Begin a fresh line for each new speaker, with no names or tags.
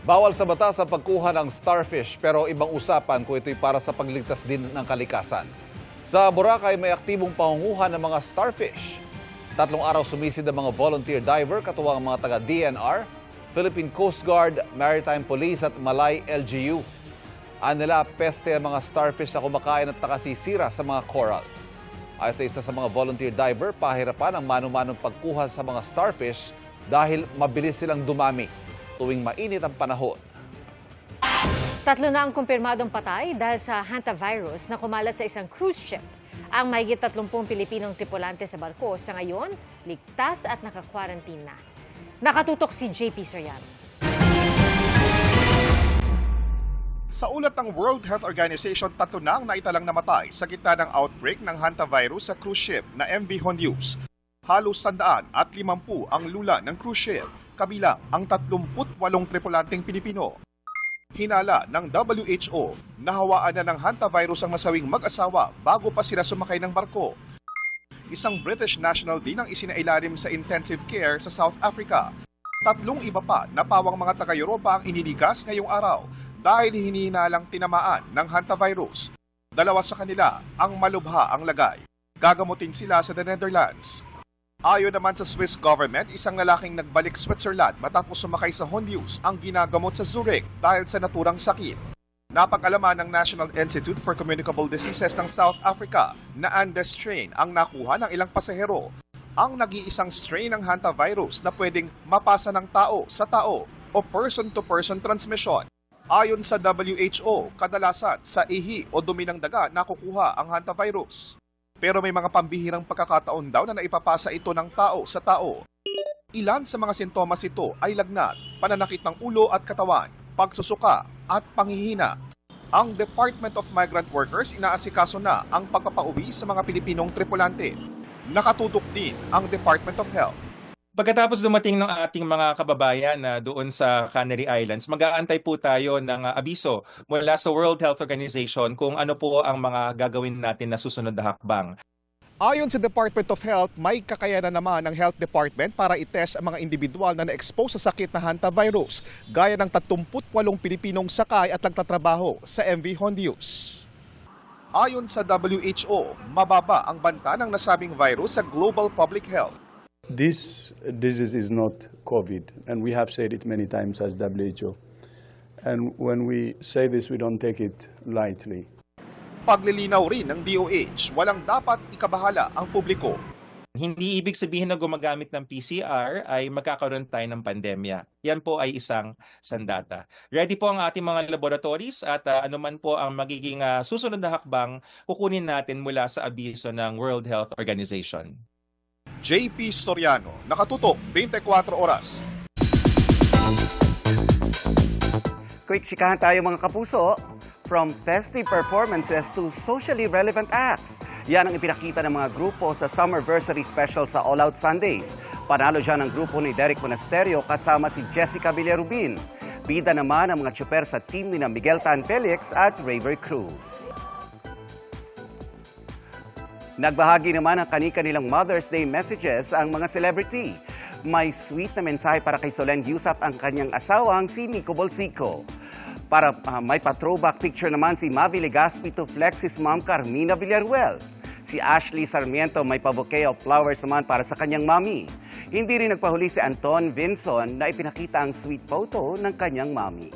Bawal sa batas ang pagkuha ng starfish pero ibang usapan kung ito'y para sa pagligtas din ng kalikasan. Sa Boracay may aktibong pangunguha ng mga starfish. 3 araw sumisid ang mga volunteer diver katuwang ang mga taga-DNR, Philippine Coast Guard, Maritime Police at Malay LGU. Nila peste ang mga starfish na kumakain at nakasisira sa mga coral. Ay sa isa sa mga volunteer diver, pahirapan ang mano-manong pagkuha sa mga starfish dahil mabilis silang dumami tuwing mainit ang panahon.
3 na ang kumpirmadong patay dahil sa hantavirus na kumalat sa isang cruise ship. Ang mahigit 30 Pilipinong tripulante sa barko sa ngayon, ligtas at naka-quarantine na. Nakatutok si JP Soriano.
Sa ulat ng World Health Organization, 3 na ang naitalang namatay sa gitna ng outbreak ng hantavirus sa cruise ship na MV Hondius. Halos 150 ang lula ng cruise ship, kabilang ang 38 tripulanteng Pilipino. Hinala ng WHO, nahawaan na ng hantavirus ang nasawing mag-asawa bago pa sila sumakay ng barko. Isang British national din ang isinailalim sa intensive care sa South Africa. 3 iba pa na pawang mga taga-Europa ang iniligas ngayong araw dahil hinihinalang tinamaan ng hantavirus. 2 sa kanila ang malubha ang lagay. Gagamutin sila sa the Netherlands. Ayon naman sa Swiss government, isang lalaking nagbalik Switzerland matapos sumakay sa Hondius ang ginagamot sa Zurich dahil sa naturang sakit. Napag-alaman ng National Institute for Communicable Diseases ng South Africa na Andes strain ang nakuha ng ilang pasahero. Ang nag-iisang strain ng hantavirus na pwedeng mapasa ng tao sa tao o person-to-person transmission. Ayon sa WHO, kadalasan sa ihi o dumi ng daga nakukuha ang hantavirus. Pero may mga pambihirang pagkakataon daw na naipapasa ito ng tao sa tao. Ilan sa mga sintomas ito ay lagnat, pananakit ng ulo at katawan, pagsusuka at panghihina. Ang Department of Migrant Workers inaasikaso na ang pagpapauwi sa mga Pilipinong tripulante. Nakatutok din ang Department of Health.
Pagkatapos dumating ng ating mga kababayan na doon sa Canary Islands, mag-aantay po tayo ng abiso mula sa World Health Organization kung ano po ang mga gagawin natin na susunod na hakbang.
Ayon sa Department of Health, may kakayanan naman ng Health Department para itest ang mga individual na na-expose sa sakit na hantavirus, gaya ng 38 Pilipinong sakay at nagtatrabaho sa MV Hondius. Ayon sa WHO, mababa ang banta ng nasabing virus sa global public health.
This disease is not COVID, and we have said it many times as WHO. And when we say this, we don't take it lightly.
Paglilinaw rin ng DOH, walang dapat ikabahala ang publiko.
Hindi ibig sabihin na gumagamit ng PCR ay magkakaroon tayo ng pandemya. Yan po ay isang sandata. Ready po ang ating mga laboratories at anuman po ang magiging susunod na hakbang, kukunin natin mula sa abiso ng World Health Organization.
JP Soriano, nakatutok 24 oras.
Quick chikahan tayo mga kapuso. From festive performances to socially relevant acts. Yan ang ipinakita ng mga grupo sa Summerversary Special sa All Out Sundays. Panalo dyan ang grupo ni Derek Monasterio kasama si Jessica Villarubin. Bida naman ang mga tsuper sa team ni Miguel Tan Felix at Raver Cruz. Nagbahagi naman ng kani-kanilang Mother's Day messages ang mga celebrity. May sweet na mensahe para kay Solen Yusap ang kanyang asawang si Nico Bolsico. Para may pa-throwback picture naman si Mavi Legaspi to flex his mom Carmina Villaruel. Si Ashley Sarmiento may pa-bouquet of flowers naman para sa kanyang mami. Hindi rin nagpahuli si Anton Vinson na ipinakita ang sweet photo ng kanyang mami.